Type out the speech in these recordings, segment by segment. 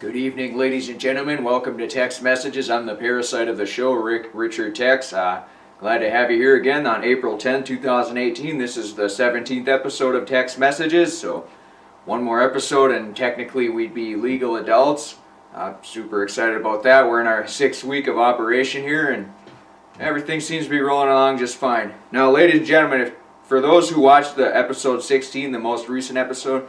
Good evening, ladies and gentlemen. Welcome to Text Messages. I'm the parasite of the show, Richard Tex. Glad to have you here again on April 10, 2018. This is the 17th episode of Text Messages, so one more episode and technically we'd be legal adults. Super excited about that. We're in our 6th week of operation here and everything seems to be rolling along just fine. Now, ladies and gentlemen, for those who watched the episode 16, the most recent episode,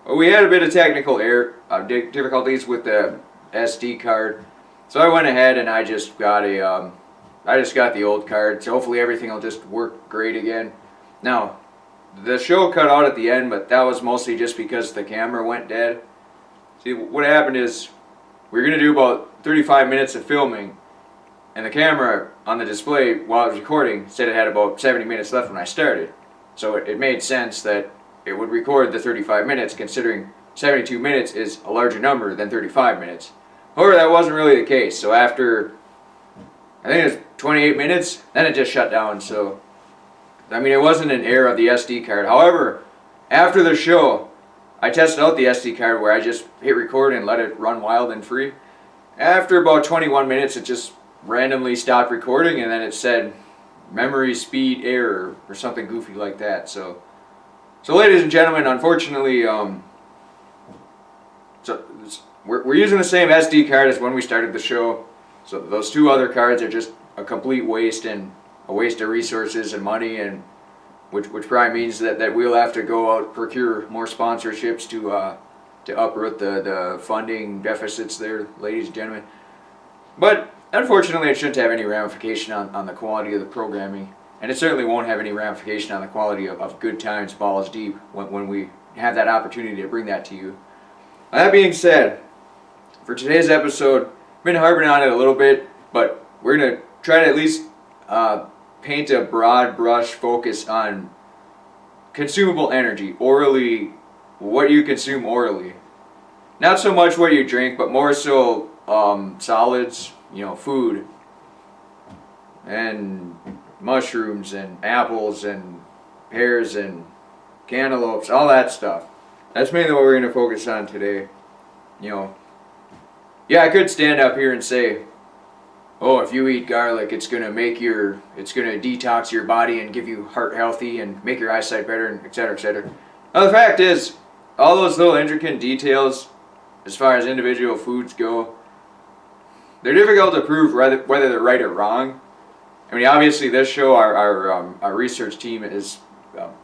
we had a bit of technical difficulties with the SD card, so I went ahead and I just got the old card. So hopefully everything will just work great again. Now, the show cut out at the end, but that was mostly just because the camera went dead. See, what happened is we were gonna do about 35 minutes of filming, and the camera on the display while I was recording said it had about 70 minutes left when I started. So it made sense that it would record the 35 minutes, considering 72 minutes is a larger number than 35 minutes. However, that wasn't really the case. So after, I think it was 28 minutes, then it just shut down. So, I mean, it wasn't an error of the SD card. However, after the show, I tested out the SD card where I just hit record and let it run wild and free. After about 21 minutes, it just randomly stopped recording, and then it said memory speed error or something goofy like that. So ladies and gentlemen, unfortunately, we're using the same SD card as when we started the show. So those two other cards are just a complete waste, and a waste of resources and money, and which probably means that we'll have to go out procure more sponsorships to uproot the funding deficits there, ladies and gentlemen. But unfortunately, it shouldn't have any ramification on the quality of the programming. And it certainly won't have any ramification on the quality of Good Times Balls Deep when we have that opportunity to bring that to you. That being said, for today's episode, I've been harping on it a little bit, but we're going to try to at least paint a broad brush focus on consumable energy, orally, what you consume orally. Not so much what you drink, but more so solids, food, and mushrooms and apples and pears and cantaloupes, all that stuff. That's mainly what we're going to focus on today. Yeah, I could stand up here and say, oh, if you eat garlic, it's going to detox your body and give you heart healthy and make your eyesight better, and etc., etc. Now, the fact is, all those little intricate details, as far as individual foods go, they're difficult to prove whether they're right or wrong. I mean, obviously, this show, our research team is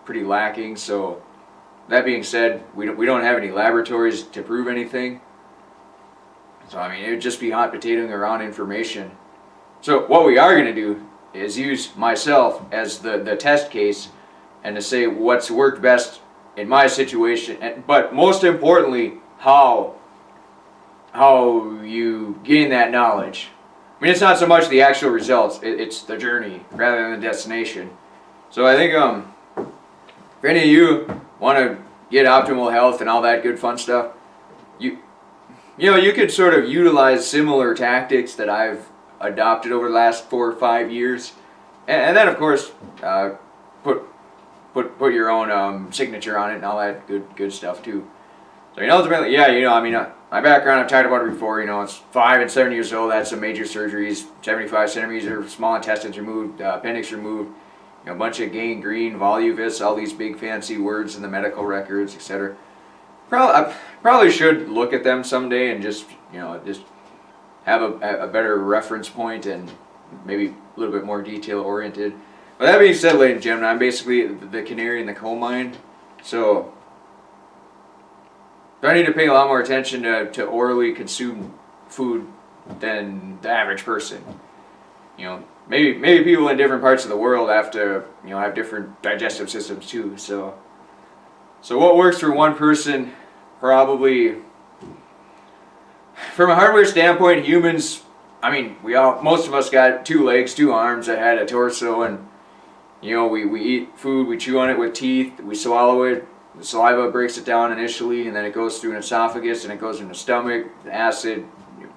pretty lacking. So, that being said, we don't have any laboratories to prove anything. So, I mean, it would just be hot potatoing around information. So, what we are going to do is use myself as the test case, and to say what's worked best in my situation, but most importantly, how you gain that knowledge. I mean, it's not so much the actual results, it's the journey rather than the destination. So I think if any of you want to get optimal health and all that good fun stuff, you could sort of utilize similar tactics that I've adopted over the last 4 or 5 years, and then of course put your own signature on it and all that good stuff too. So ultimately, my background, I've talked about it before, it's 5 and 7 years old, had some major surgeries, 75 centimeters, small intestines removed, appendix removed, a bunch of gangrene, voluvus, all these big fancy words in the medical records, etc. I probably should look at them someday and just have a better reference point and maybe a little bit more detail oriented. But that being said, ladies and gentlemen, I'm basically the canary in the coal mine, so I need to pay a lot more attention to orally consume food than the average person. Maybe people in different parts of the world have to have different digestive systems too. So what works for one person, probably from a hardware standpoint, humans. I mean, most of us got 2 legs, 2 arms, that had a torso, and we eat food, we chew on it with teeth, we swallow it. The saliva breaks it down initially, and then it goes through an esophagus, and it goes in the stomach. The acid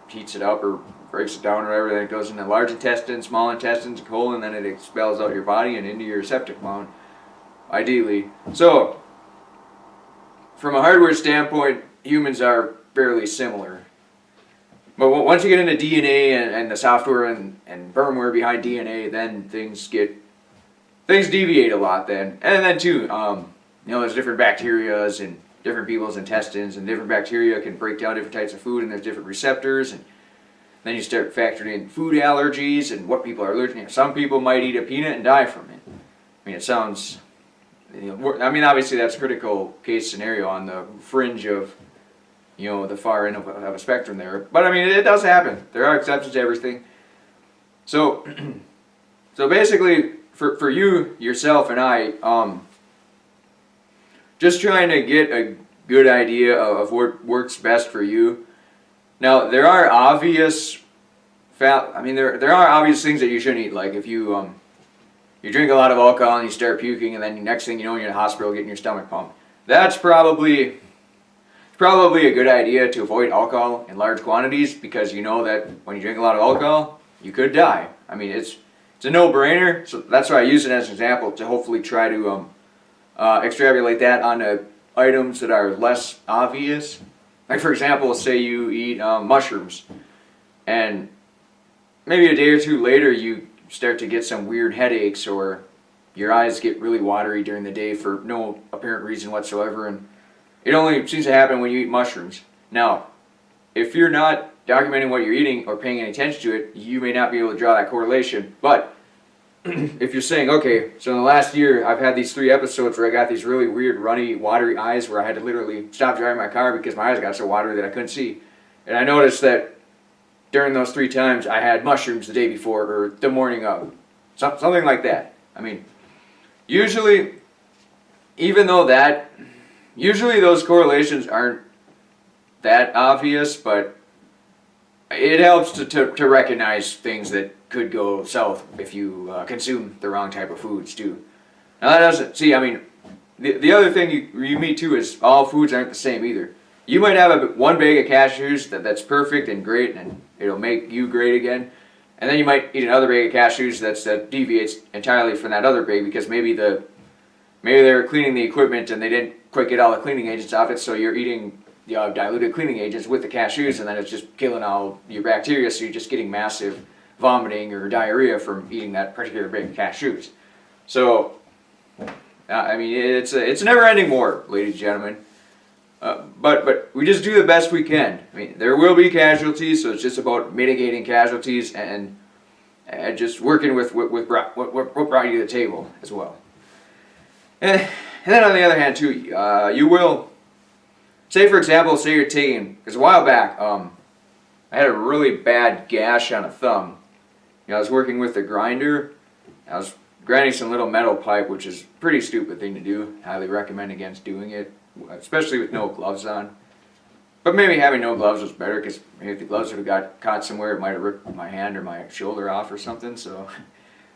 heats it up or breaks it down or whatever. Then it goes into large intestine, small intestines, colon, then it expels out your body and into your septic mound, ideally. So, from a hardware standpoint, humans are fairly similar. But once you get into DNA and the software and firmware behind DNA, then things deviate a lot then. And then too, there's different bacterias in different people's intestines, and different bacteria can break down different types of food, and there's different receptors, and then you start factoring in food allergies and what people are allergic to. Some people might eat a peanut and die from it. I mean, it sounds, obviously that's a critical case scenario on the fringe of, the far end of a spectrum there. But I mean, it does happen. There are exceptions to everything. So, so basically, for you, yourself, and I, just trying to get a good idea of what works best for you. Now, there are obvious there are obvious things that you shouldn't eat. Like if you drink a lot of alcohol and you start puking, and then the next thing you know, you're in the hospital getting your stomach pumped. That's probably a good idea to avoid alcohol in large quantities, because you know that when you drink a lot of alcohol, you could die. I mean, it's a no-brainer. So that's why I use it as an example to hopefully try to extrapolate that onto items that are less obvious. Like for example, say you eat mushrooms, and maybe a day or two later you start to get some weird headaches, or your eyes get really watery during the day for no apparent reason whatsoever, and it only seems to happen when you eat mushrooms. Now, if you're not documenting what you're eating or paying any attention to it, you may not be able to draw that correlation. But if you're saying, okay, so in the last year I've had these 3 episodes where I got these really weird, runny, watery eyes where I had to literally stop driving my car because my eyes got so watery that I couldn't see. And I noticed that during those 3 times I had mushrooms the day before or the morning of. Something like that. I mean, usually those correlations aren't that obvious, but it helps to recognize things that could go south if you consume the wrong type of foods too. Now that doesn't, the other thing you meet too is all foods aren't the same either. You might have one bag of cashews that's perfect and great and it'll make you great again, and then you might eat another bag of cashews that deviates entirely from that other bag because maybe they're cleaning the equipment and they didn't quite get all the cleaning agents off it, so you're eating diluted cleaning agents with the cashews, and then it's just killing all your bacteria, so you're just getting massive vomiting or diarrhea from eating that particular bag of cashews. So, it's a never-ending war, ladies and gentlemen. But we just do the best we can. I mean, there will be casualties, so it's just about mitigating casualties and just working with what brought you to the table as well. And then on the other hand too, you will, say for example, you're taking, because a while back, I had a really bad gash on a thumb. I was working with a grinder. I was grinding some little metal pipe, which is a pretty stupid thing to do. Highly recommend against doing it, especially with no gloves on. But maybe having no gloves was better, because maybe if the gloves would have got caught somewhere, it might have ripped my hand or my shoulder off or something. So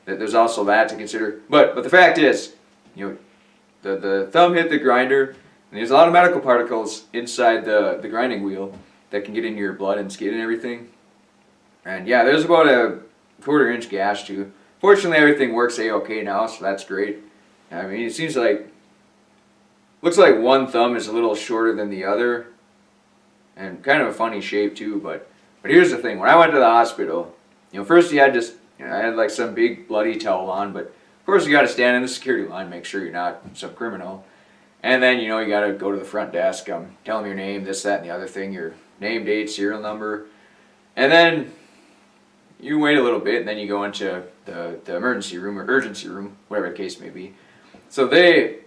there's also that to consider. But the fact is, the thumb hit the grinder, and there's a lot of medical particles inside the grinding wheel that can get into your blood and skin and everything. And yeah, there's about a 1/4-inch gash too. Fortunately, everything works a-okay now, so that's great. I mean, it seems like, looks like one thumb is a little shorter than the other, and kind of a funny shape too. But here's the thing: when I went to the hospital, first you had just, I had like some big bloody towel on, but of course you got to stand in the security line, make sure you're not some criminal, and then you got to go to the front desk, tell them your name, this, that, and the other thing, your name, date, serial number, and then you wait a little bit, and then you go into the emergency room or urgency room, whatever the case may be. So they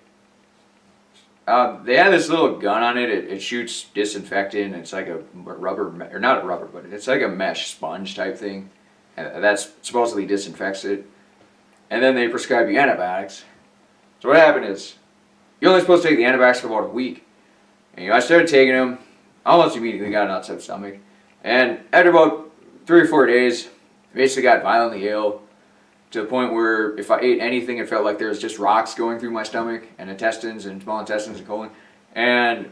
had this little gun on it. It shoots disinfectant. It's like a rubber, or not a rubber, but it's like a mesh sponge type thing, and that's supposedly disinfects it. And then they prescribe you antibiotics. So what happened is, you're only supposed to take the antibiotics for about a week. And I started taking them, almost immediately got an upset stomach. And after about 3 or 4 days, I basically got violently ill, to the point where if I ate anything, it felt like there was just rocks going through my stomach and intestines and small intestines and colon. And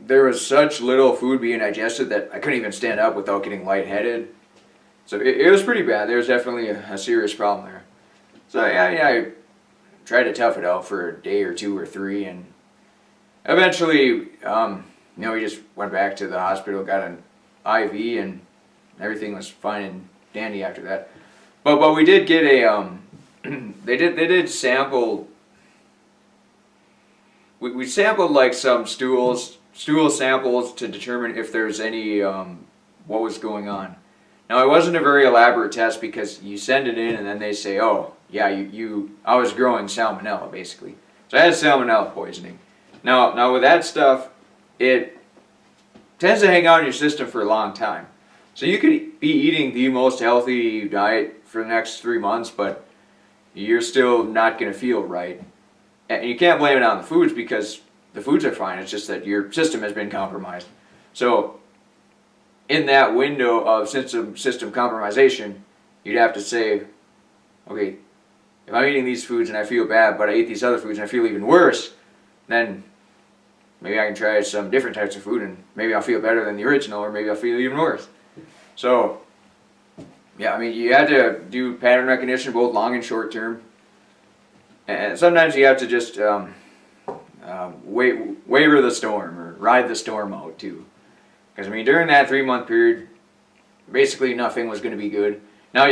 there was such little food being digested that I couldn't even stand up without getting lightheaded. So it was pretty bad. There was definitely a serious problem there. So yeah, I tried to tough it out for a day or 2 or 3, and eventually he just went back to the hospital, got an IV, and everything was fine and dandy after that. But we did get a they did sample. We sampled like some stool samples to determine if there's any what was going on. Now it wasn't a very elaborate test because you send it in and then they say, oh yeah, I was growing salmonella basically. So I had salmonella poisoning. Now with that stuff, it tends to hang out in your system for a long time. So you could be eating the most healthy diet for the next 3 months, but you're still not going to feel right. And you can't blame it on the foods because the foods are fine. It's just that your system has been compromised. So in that window of system compromisation, you'd have to say, okay, if I'm eating these foods and I feel bad, but I eat these other foods and I feel even worse, then maybe I can try some different types of food and maybe I'll feel better than the original, or maybe I'll feel even worse. So, yeah, I mean, you have to do pattern recognition, both long and short term. And sometimes you have to just waver the storm or ride the storm out too. Because, I mean, during that 3-month period, basically nothing was going to be good. Now,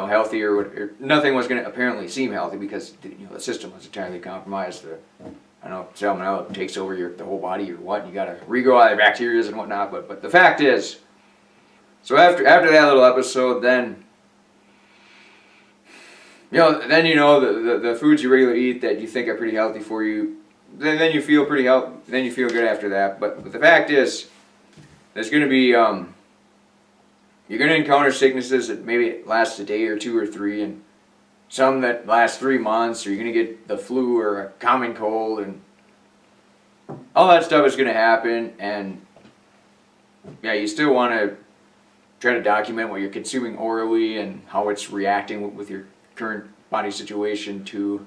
healthy or nothing was going to apparently seem healthy because, the system was entirely compromised. I don't know, salmonella takes over the whole body or what, and you got to regrow all the bacteria and whatnot. But the fact is, so after that little episode, then the foods you regularly eat that you think are pretty healthy for you, then you feel pretty healthy. Then you feel good after that. But the fact is, there's going to be you're going to encounter sicknesses that maybe last a day or 2 or 3, and some that last 3 months, or you're going to get the flu or a common cold, and all that stuff is going to happen. And yeah, you still want to try to document what you're consuming orally and how it's reacting with your current body situation to.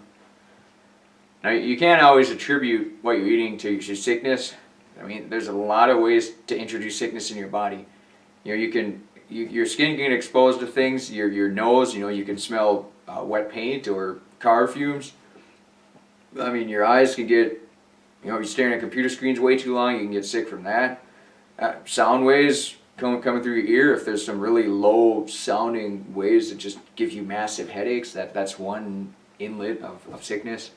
Now, you can't always attribute what you're eating to your sickness. I mean, there's a lot of ways to introduce sickness in your body. Your skin can get exposed to things. Your nose, you can smell wet paint or car fumes. I mean, your eyes can get, you're staring at computer screens way too long, you can get sick from that. Sound waves coming through your ear, if there's some really low sounding waves that just give you massive headaches, that's one inlet of sickness.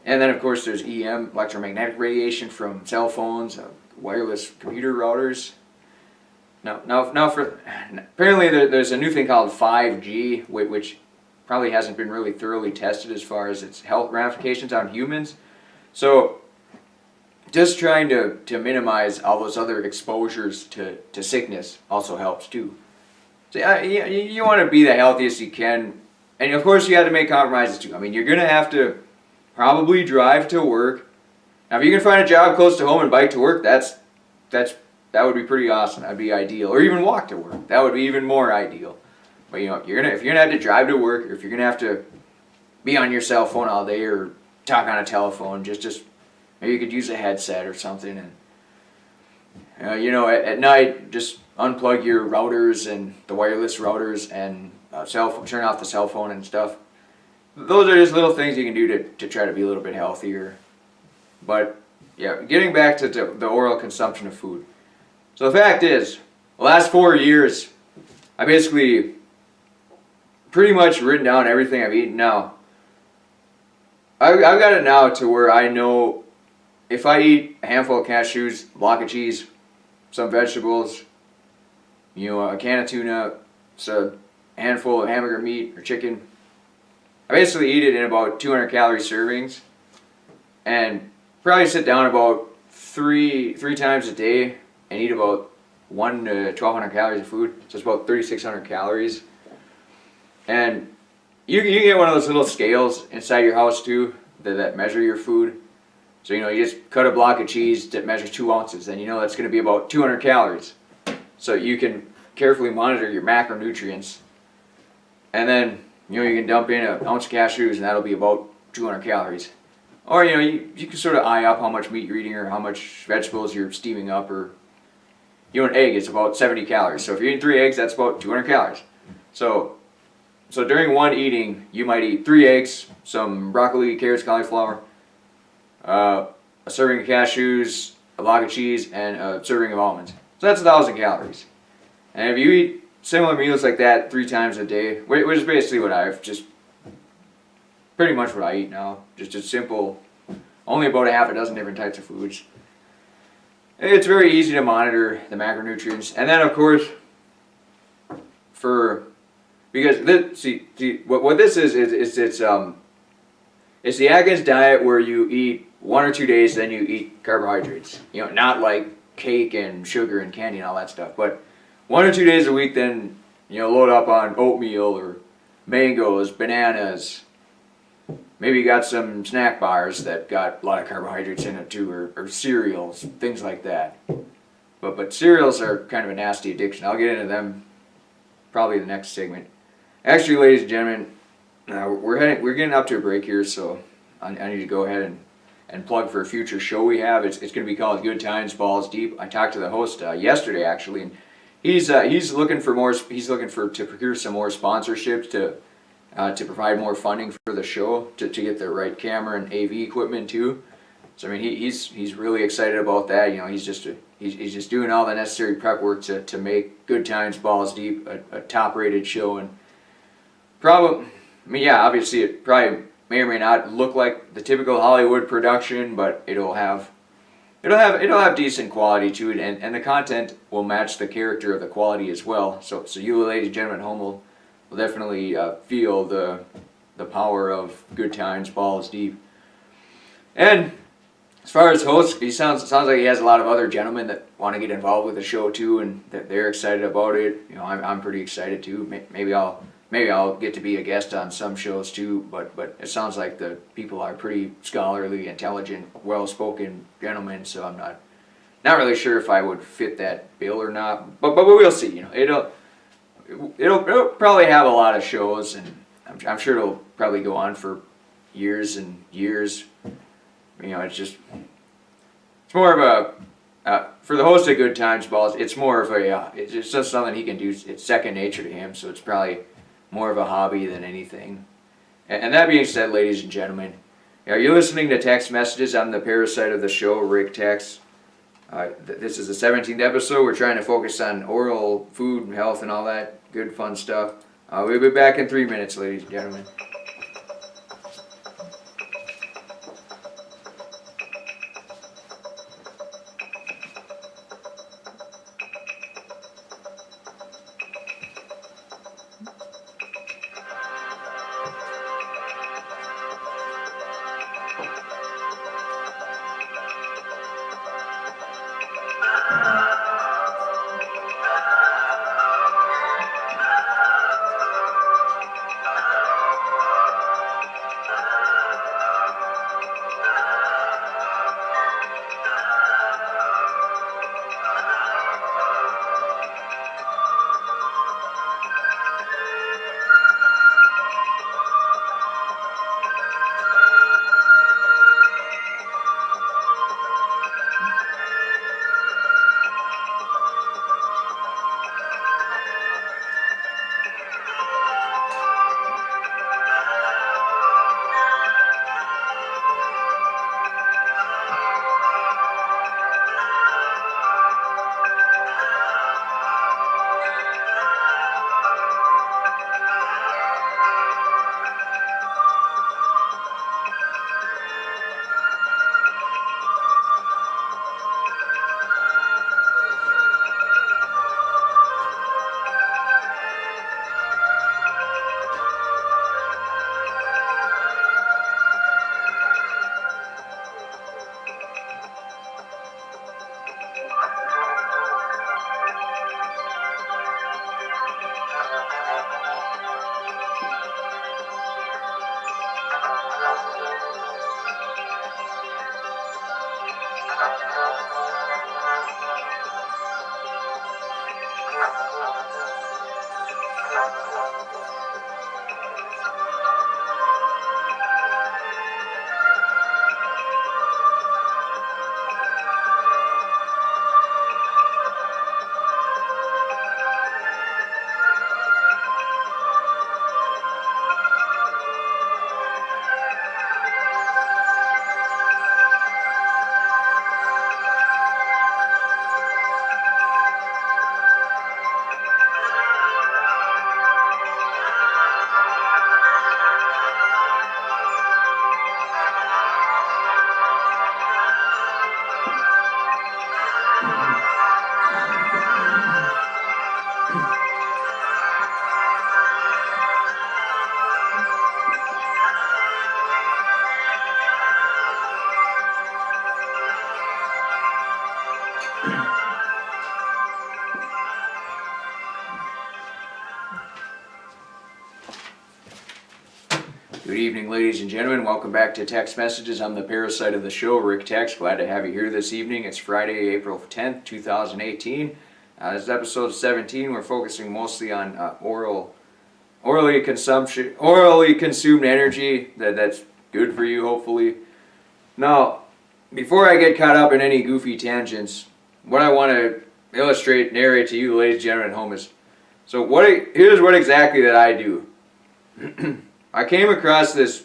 And then of course there's EM, electromagnetic radiation from cell phones, wireless computer routers. Now apparently there's a new thing called 5G, which probably hasn't been really thoroughly tested as far as its health ramifications on humans. So just trying to minimize all those other exposures to sickness also helps too. So you want to be the healthiest you can, and of course you have to make compromises too. I mean, you're going to have to probably drive to work. Now if you can find a job close to home and bike to work, that would be pretty awesome. That'd be ideal. Or even walk to work. That would be even more ideal. But if you're gonna have to drive to work, or if you're gonna have to be on your cell phone all day or talk on a telephone, just maybe you could use a headset or something, and at night just unplug your routers and the wireless routers and turn off the cell phone and stuff. Those are just little things you can do to try to be a little bit healthier. But yeah, getting back to the oral consumption of food. So the fact is, the last 4 years, I basically pretty much written down everything I've eaten now. I've got it now to where I know if I eat a handful of cashews, a block of cheese, some vegetables, a can of tuna, a handful of hamburger meat or chicken, I basically eat it in about 200 calorie servings, and probably sit down about three times a day and eat about 1 to 1,200 calories of food. So it's about 3,600 calories. And you can get one of those little scales inside your house too that measure your food. So you just cut a block of cheese that measures 2 ounces, and that's going to be about 200 calories. So you can carefully monitor your macronutrients, and then you can dump in an ounce of cashews, and that'll be about 200 calories. Or you can sort of eye up how much meat you're eating or how much vegetables you're steaming up, or an egg is about 70 calories. So if you're eating 3 eggs, that's about 200 calories. So during one eating, you might eat 3 eggs, some broccoli, carrots, cauliflower, a serving of cashews, a block of cheese, and a serving of almonds. So that's 1,000 calories. And if you eat similar meals like that 3 times a day, which is basically what I've just, pretty much what I eat now, just a simple, only about a half a dozen different types of foods. It's very easy to monitor the macronutrients. And then of course, because this, see what this is it's the Atkins diet where you eat 1 or 2 days, then you eat carbohydrates. You know, not like cake and sugar and candy and all that stuff, but 1 or 2 days a week, then, you know, load up on oatmeal or mangoes, bananas. Maybe you got some snack bars that got a lot of carbohydrates in it too, or cereals, things like that. But cereals are kind of a nasty addiction. I'll get into them probably the next segment. Actually, ladies and gentlemen, we're getting up to a break here, so I need to go ahead and plug for a future show we have. It's going to be called Good Times Balls Deep. I talked to the host yesterday actually, and he's looking to procure some more sponsorships to provide more funding for the show, to get the right camera and AV equipment too. So I mean, he's really excited about that. You know, he's just doing all the necessary prep work to make Good Times Balls Deep a top rated show. And probably, I mean, yeah, obviously it probably may or may not look like the typical Hollywood production, but it'll have decent quality to it, and the content will match the character of the quality as well. So you ladies and gentlemen at home will definitely feel the power of Good Times Balls Deep. And as far as host, he sounds like he has a lot of other gentlemen that want to get involved with the show too, and that they're excited about it. You know, I'm pretty excited too. Maybe I'll get to be a guest on some shows too. But it sounds like the people are pretty scholarly, intelligent, well-spoken gentlemen. So I'm not really sure if I would fit that bill or not. But we'll see. You know, it'll probably have a lot of shows, and I'm sure it'll probably go on for years and years. You know, it's more of a, for the host of Good Times Balls, it's more of a, it's just something he can do. It's second nature to him, so it's probably more of a hobby than anything. And that being said, ladies and gentlemen, you're listening to Text Messages. I'm the parasite of the show, Rick Tex. This is the 17th episode. We're trying to focus on oral food and health and all that good fun stuff. We'll be back in 3 minutes, ladies and gentlemen. Good evening, ladies and gentlemen. Welcome back to Text Messages. I'm the parasite of the show, Rick Text. Glad to have you here this evening. It's Friday, April 10th, 2018. This is episode 17. We're focusing mostly on orally consumed energy. That's good for you, hopefully. Now, before I get caught up in any goofy tangents, what I want to narrate to you, ladies and gentlemen at home, is here's what exactly that I do. I came across this,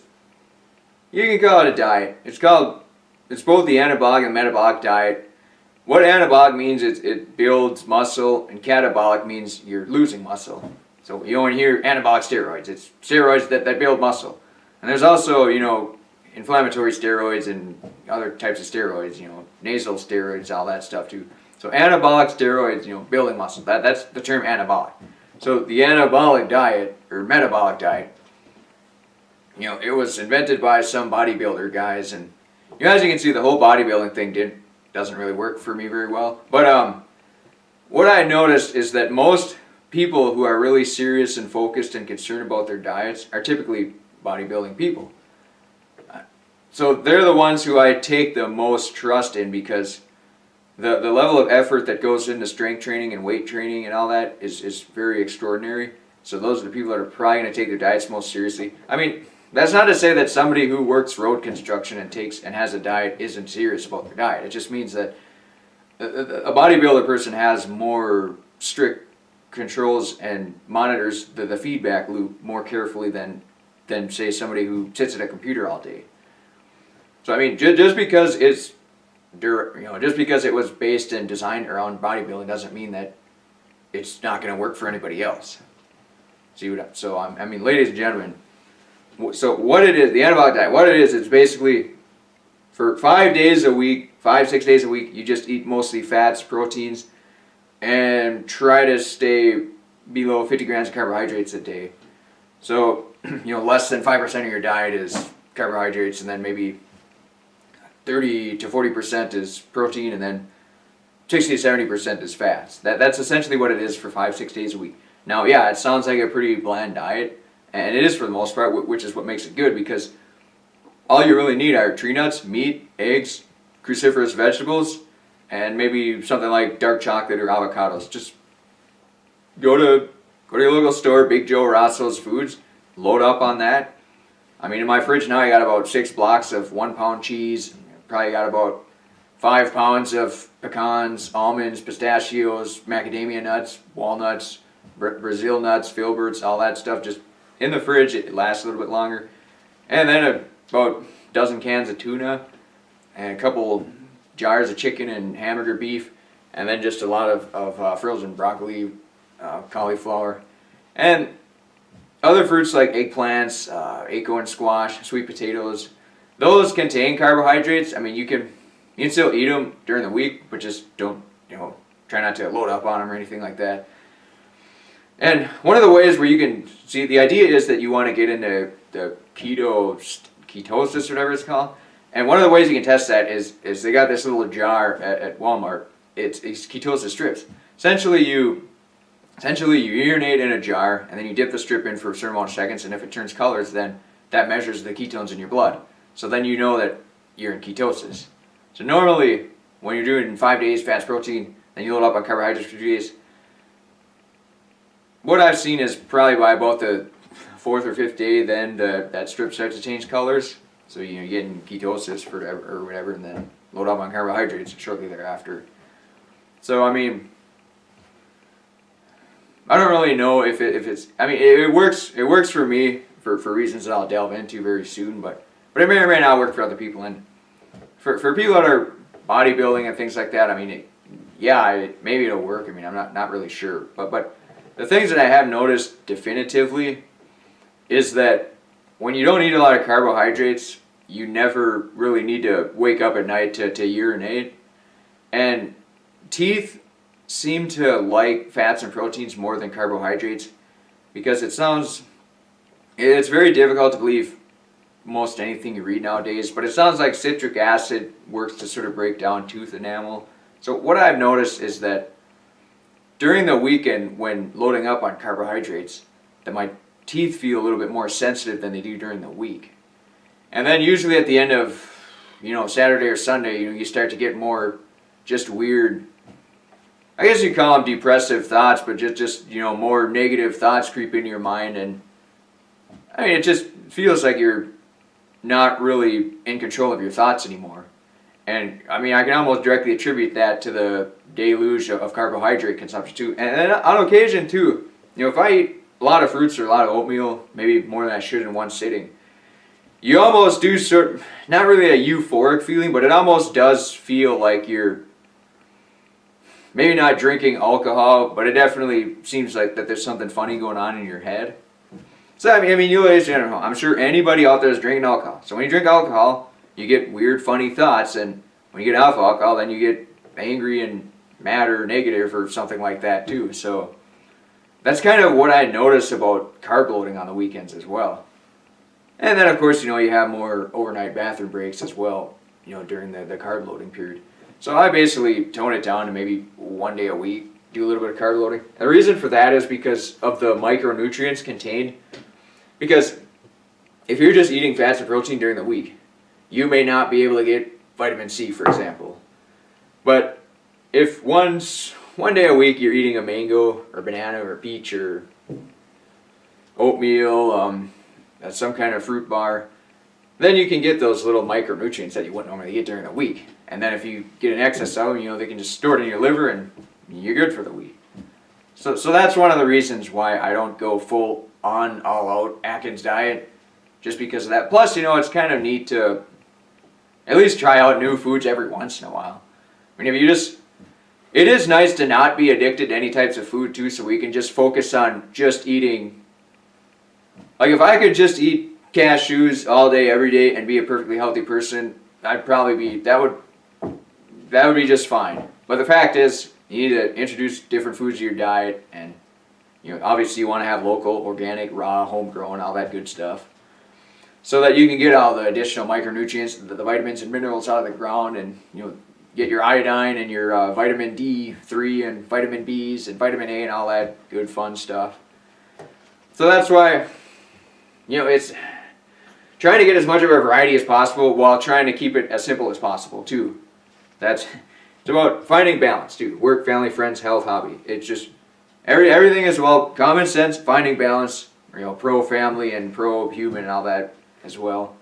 you can call it a diet. It's both the anabolic and metabolic diet. What anabolic means is it builds muscle, and catabolic means you're losing muscle. So you only hear anabolic steroids. It's steroids that build muscle. And there's also, inflammatory steroids and other types of steroids, nasal steroids, all that stuff too. So anabolic steroids, building muscle. That's the term anabolic. So the anabolic diet, or metabolic diet, it was invented by some bodybuilder guys, and as you can see, the whole bodybuilding thing doesn't really work for me very well. But what I noticed is that most people who are really serious and focused and concerned about their diets are typically bodybuilding people. So they're the ones who I take the most trust in, because the level of effort that goes into strength training and weight training and all that is very extraordinary. So those are the people that are probably going to take their diets most seriously. I mean, that's not to say that somebody who works road construction and has a diet isn't serious about their diet. It just means that a bodybuilder person has more strict controls and monitors the feedback loop more carefully than say somebody who sits at a computer all day. So I mean, just because it was based and designed around bodybuilding doesn't mean that it's not going to work for anybody else. I mean, ladies and gentlemen. So what it is, the anabolic diet, what it is, it's basically for 5 days a week, 5-6 days a week, you just eat mostly fats, proteins, and try to stay below 50 grams of carbohydrates a day. So, less than 5% of your diet is carbohydrates, and then maybe 30 to 40% is protein, and then 60 to 70% is fats. That's essentially what it is for 5-6 days a week. Now, yeah, it sounds like a pretty bland diet, and it is for the most part, which is what makes it good, because all you really need are tree nuts, meat, eggs, cruciferous vegetables, and maybe something like dark chocolate or avocados. Just go to your local store, Big Joe, Rosso's Foods, load up on that. I mean, in my fridge now I got about 6 blocks of 1 pound cheese, probably got about 5 pounds of pecans, almonds, pistachios, macadamia nuts, walnuts, Brazil nuts, filberts, all that stuff just in the fridge. It lasts a little bit longer. And then about a dozen cans of tuna, and a couple jars of chicken and hamburger beef, and then just a lot of frozen broccoli, cauliflower, and other fruits like eggplants, acorn squash, sweet potatoes. Those contain carbohydrates. I mean, you can still eat them during the week, but just don't, try not to load up on them or anything like that. And one of the ways where you can see, the idea is that you want to get into the ketosis, or whatever it's called. And one of the ways you can test that is they got this little jar at Walmart. It's ketosis strips. Essentially you urinate in a jar, and then you dip the strip in for a certain amount of seconds, and if it turns colors, then that measures the ketones in your blood. So then you know that you're in ketosis. So normally, when you're doing 5 days fast protein, then you load up on carbohydrates for 3 days. What I've seen is probably by about the 4th or 5th day, then that strip starts to change colors. So you get in ketosis or whatever, and then load up on carbohydrates shortly thereafter. So I mean, I don't really know if it's. I mean, it works. It works for me for reasons that I'll delve into very soon. But it may or may not work for other people. And for people that are bodybuilding and things like that, I mean, maybe it'll work. I mean, I'm not really sure. But the things that I have noticed definitively is that when you don't eat a lot of carbohydrates, you never really need to wake up at night to urinate. And teeth seem to like fats and proteins more than carbohydrates, because it's very difficult to believe most anything you read nowadays, but it sounds like citric acid works to sort of break down tooth enamel. So what I've noticed is that during the weekend, when loading up on carbohydrates, that my teeth feel a little bit more sensitive than they do during the week. And then usually at the end of, Saturday or Sunday, you start to get more just weird, I guess you call them depressive thoughts, but just more negative thoughts creep into your mind. And I mean, it just feels like you're not really in control of your thoughts anymore. And I mean, I can almost directly attribute that to the deluge of carbohydrate consumption too. And then on occasion too, if I eat a lot of fruits or a lot of oatmeal, maybe more than I should in one sitting, you almost do not really a euphoric feeling, but it almost does feel like you're maybe not drinking alcohol, but it definitely seems like that there's something funny going on in your head. So I mean, you ladies and gentlemen, I'm sure anybody out there is drinking alcohol. So when you drink alcohol, you get weird, funny thoughts, and when you get alcohol, then you get angry and mad or negative or something like that too. So that's kind of what I notice about carb loading on the weekends as well. And then of course, you have more overnight bathroom breaks as well, during the carb loading period. So I basically tone it down to maybe one day a week, do a little bit of carb loading. The reason for that is because of the micronutrients contained. Because if you're just eating fats and protein during the week, you may not be able to get vitamin C, for example. But if one day a week you're eating a mango or banana or peach or oatmeal, some kind of fruit bar, then you can get those little micronutrients that you wouldn't normally get during the week. And then if you get an excess of them, they can just store it in your liver and you're good for the week. So that's one of the reasons why I don't go full on all out Atkins diet, just because of that. Plus, it's kind of neat to at least try out new foods every once in a while. I mean, it is nice to not be addicted to any types of food too, so we can just focus on just eating. Like if I could just eat cashews all day, every day, and be a perfectly healthy person, that would be just fine. But the fact is, you need to introduce different foods to your diet, and obviously you want to have local, organic, raw, homegrown, all that good stuff, so that you can get all the additional micronutrients, the vitamins and minerals out of the ground, and get your iodine and your vitamin D3 and vitamin Bs and vitamin A and all that good fun stuff. So that's why it's trying to get as much of a variety as possible while trying to keep it as simple as possible too. It's about finding balance too. Work, family, friends, health, hobby. It's just everything is common sense, finding balance, pro family and pro human and all that as well.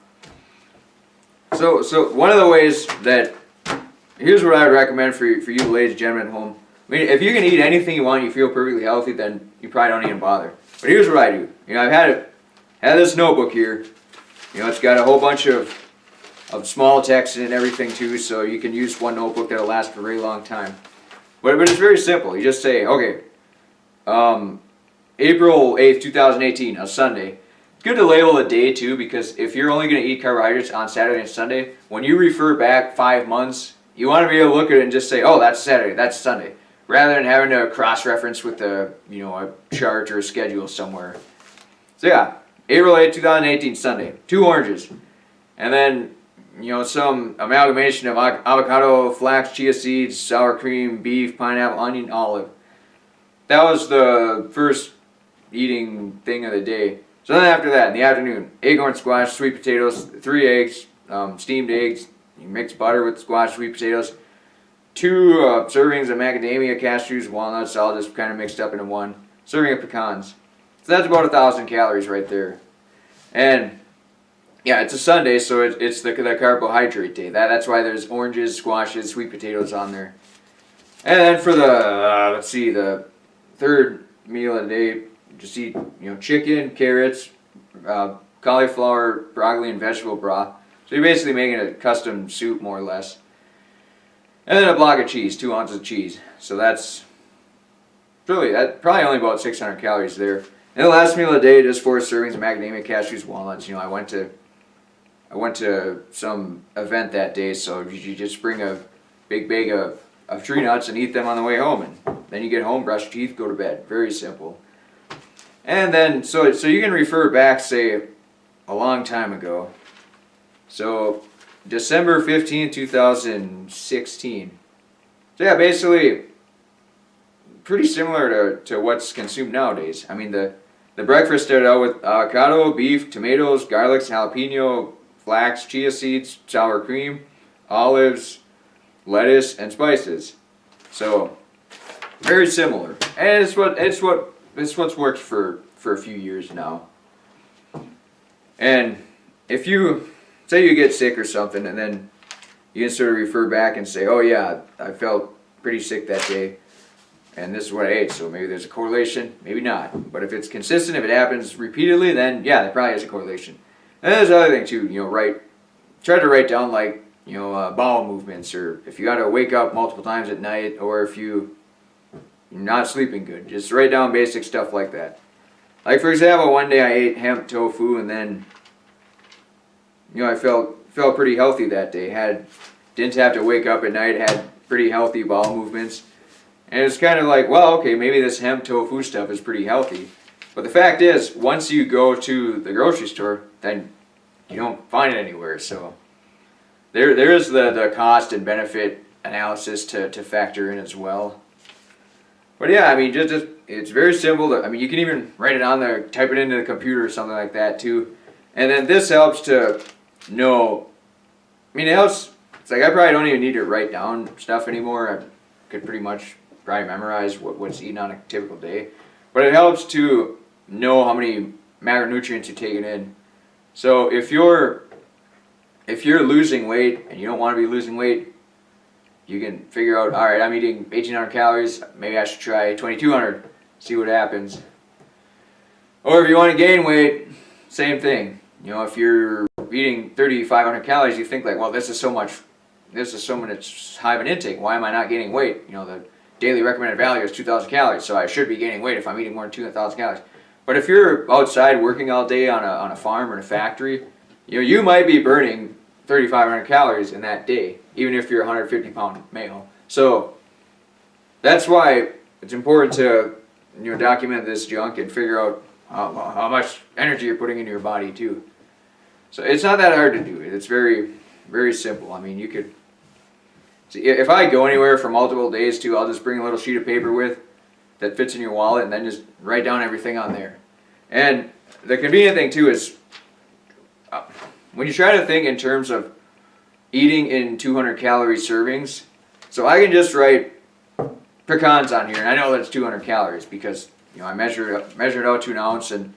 So one of the ways that, here's what I would recommend for you ladies and gentlemen at home. I mean, if you can eat anything you want, you feel perfectly healthy, then you probably don't even bother. But here's what I do. I've had this notebook here. It's got a whole bunch of small text and everything too, so you can use one notebook that'll last for a very long time. But it's very simple. You just say, okay, April 8th, 2018, a Sunday. It's good to label a day too, because if you're only going to eat carbohydrates on Saturday and Sunday, when you refer back 5 months, you want to be able to look at it and just say, oh, that's Saturday, that's Sunday, rather than having to cross-reference with a chart or a schedule somewhere. So yeah, April 8th, 2018, Sunday, 2 oranges, and then some amalgamation of avocado, flax, chia seeds, sour cream, beef, pineapple, onion, olive. That was the first eating thing of the day. So then after that, in the afternoon, acorn squash, sweet potatoes, 3 eggs, steamed eggs, you mix butter with squash, sweet potatoes, 2 servings of macadamia, cashews, walnuts, all just kind of mixed up into one, serving of pecans. So that's about 1,000 calories right there. And yeah, it's a Sunday, so it's the carbohydrate day. That's why there's oranges, squashes, sweet potatoes on there. And then for the, the third meal of the day, just eat, chicken, carrots, cauliflower, broccoli, and vegetable broth. So you're basically making a custom soup, more or less. And then a block of cheese, 2 ounces of cheese. So that's probably only about 600 calories there. And the last meal of the day, just 4 servings of macadamia, cashews, walnuts. I went to some event that day, so you just bring a big bag of tree nuts and eat them on the way home, and then you get home, brush your teeth, go to bed. Very simple. And then, so you can refer back, say, a long time ago. So, December 15, 2016. So yeah, basically, pretty similar to what's consumed nowadays. I mean, the The breakfast started out with avocado, beef, tomatoes, garlic, jalapeno, flax, chia seeds, sour cream, olives, lettuce, and spices. So very similar, and it's what's worked for a few years now. And if you say you get sick or something, and then you can sort of refer back and say, oh yeah, I felt pretty sick that day, and this is what I ate, so maybe there's a correlation, maybe not. But if it's consistent, if it happens repeatedly, then yeah, there probably is a correlation. And there's another thing too, try to write down like, bowel movements, or if you got to wake up multiple times at night, or if you're not sleeping good, just write down basic stuff like that. Like for example, one day I ate hemp tofu, and then I felt pretty healthy that day. Didn't have to wake up at night. Had pretty healthy bowel movements, and it's kind of like, well, okay, maybe this hemp tofu stuff is pretty healthy. But the fact is, once you go to the grocery store, then you don't find it anywhere. So there is the cost and benefit analysis to factor in as well. But yeah, I mean, just it's very simple. I mean, you can even write it on there, type it into the computer or something like that too. And then this helps to know. I mean, it helps. It's like I probably don't even need to write down stuff anymore. I could pretty much probably memorize what's eaten on a typical day. But it helps to know how many macronutrients you're taking in. So if you're losing weight and you don't want to be losing weight, you can figure out, all right, I'm eating 1,800 calories, maybe I should try 2,200, see what happens. Or if you want to gain weight, same thing. If you're eating 3,500 calories, you think like, well, this is so much high of an intake, why am I not gaining weight? The daily recommended value is 2,000 calories, so I should be gaining weight if I'm eating more than 2,000 calories. But if you're outside working all day on a farm or in a factory, you might be burning 3,500 calories in that day, even if you're a 150-pound male. So that's why it's important to document this junk and figure out how much energy you're putting into your body too. So it's not that hard to do it. It's very, very simple. I mean, you could see, if I go anywhere for multiple days too, I'll just bring a little sheet of paper with that fits in your wallet, and then just write down everything on there. And the convenient thing too is when you try to think in terms of eating in 200 calorie servings, so I can just write pecans on here, and I know that's 200 calories because I measure it out to an ounce, and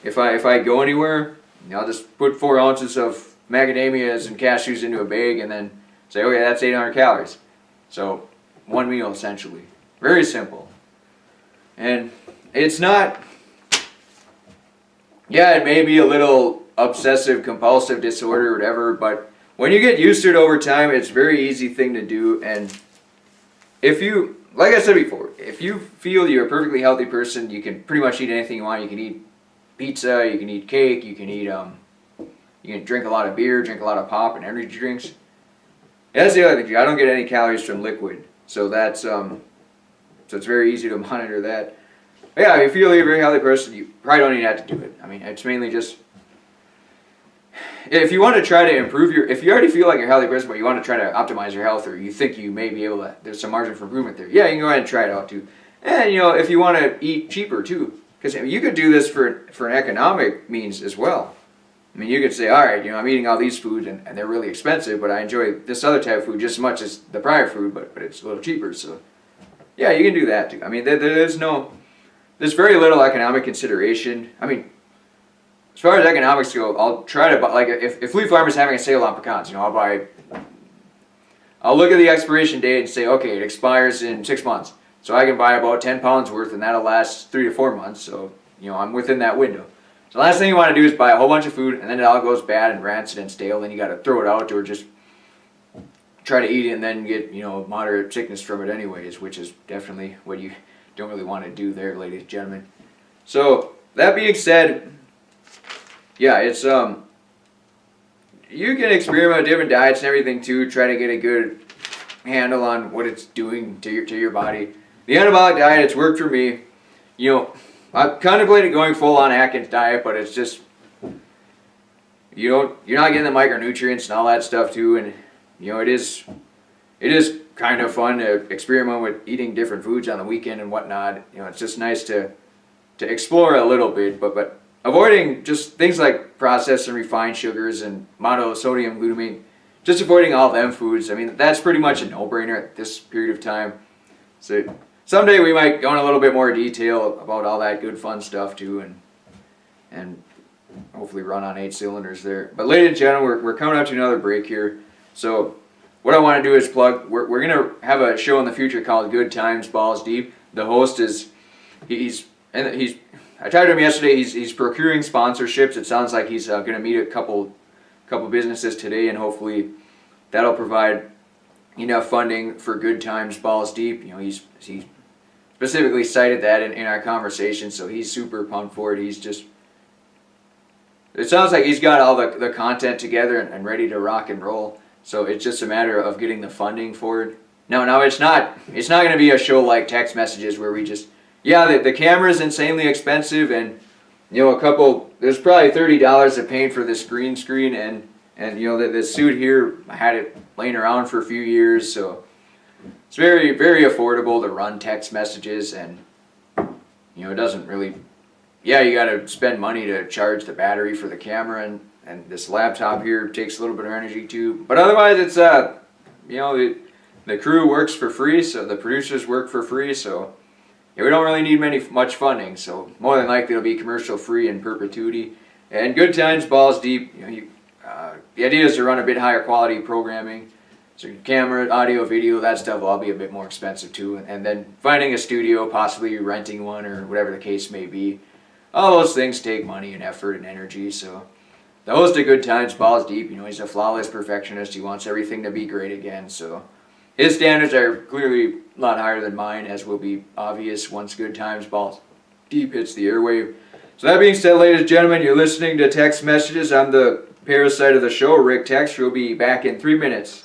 if I go anywhere, I'll just put 4 ounces of macadamias and cashews into a bag, and then say, okay, that's 800 calories. So one meal essentially, very simple, and it's not. Yeah, it may be a little obsessive compulsive disorder or whatever, but when you get used to it over time, it's a very easy thing to do. And if you, like I said before, if you feel you're a perfectly healthy person, you can pretty much eat anything you want. You can eat pizza, you can eat cake, you can eat you can drink a lot of beer, drink a lot of pop and energy drinks. Yeah, that's the other thing. I don't get any calories from liquid, so that's so it's very easy to monitor that. But yeah, if you feel you're a very healthy person, you probably don't even have to do it. I mean, it's mainly just, if you want to try to improve if you already feel like you're a healthy person, but you want to try to optimize your health, or you think you may be able to, there's some margin for improvement there, yeah, you can go ahead and try it out too. And if you want to eat cheaper too, because you could do this for an economic means as well. I mean, you could say, all right, I'm eating all these foods and they're really expensive, but I enjoy this other type of food just as much as the prior food, but it's a little cheaper. So yeah, you can do that too. I mean, there's very little economic consideration. I mean, as far as economics go, I'll try to buy, like if Fleet Farm is having a sale on pecans, I'll look at the expiration date and say, okay, it expires in 6 months. So I can buy about 10 pounds worth, and that'll last 3 to 4 months. So, I'm within that window. So the last thing you want to do is buy a whole bunch of food, and then it all goes bad and rancid and stale, then you got to throw it out or just try to eat it and then get, moderate sickness from it anyways, which is definitely what you don't really want to do there, ladies and gentlemen. So that being said, yeah, it's you can experiment with different diets and everything too, try to get a good handle on what it's doing to your body. The anabolic diet, it's worked for me. I've contemplated going full on Atkins diet, but it's just you're not getting the micronutrients and all that stuff too, and it is kind of fun to experiment with eating different foods on the weekend and whatnot. It's just nice to to explore a little bit, but avoiding just things like processed and refined sugars and monosodium glutamate, just avoiding all them foods. I mean, that's pretty much a no-brainer at this period of time. So someday we might go in a little bit more detail about all that good fun stuff too, and hopefully run on 8 cylinders there. But ladies and gentlemen, we're coming up to another break here. So what I want to do is plug, we're going to have a show in the future called Good Times Balls Deep. The host is, I talked to him yesterday, he's procuring sponsorships. It sounds like he's going to meet a couple businesses today, and hopefully that'll provide enough funding for Good Times Balls Deep. You know, he specifically cited that in our conversation, so he's super pumped for it. It sounds like he's got all the content together and ready to rock and roll. So it's just a matter of getting the funding for it. Now it's not going to be a show like Text Messages where we just, the camera is insanely expensive, and there's probably $30 of paying for this green screen, and the suit here, I had it laying around for a few years, so it's very, very affordable to run Text Messages, and it doesn't really, you got to spend money to charge the battery for the camera, and this laptop here takes a little bit of energy too, but otherwise it's the crew works for free, so the producers work for free, so we don't really need much funding, so more than likely it'll be commercial free in perpetuity. And Good Times Balls Deep, the idea is to run a bit higher quality programming, so your camera, audio, video, that stuff will all be a bit more expensive too, and then finding a studio, possibly renting one or whatever the case may be, all those things take money and effort and energy. So the host of Good Times Balls Deep, he's a flawless perfectionist. He wants everything to be great again, so his standards are clearly a lot higher than mine, as will be obvious once Good Times Balls Deep hits the airwave. So that being said, ladies and gentlemen, you're listening to Text Messages. I'm the parasite of the show, Rick Text. We'll be back in 3 minutes.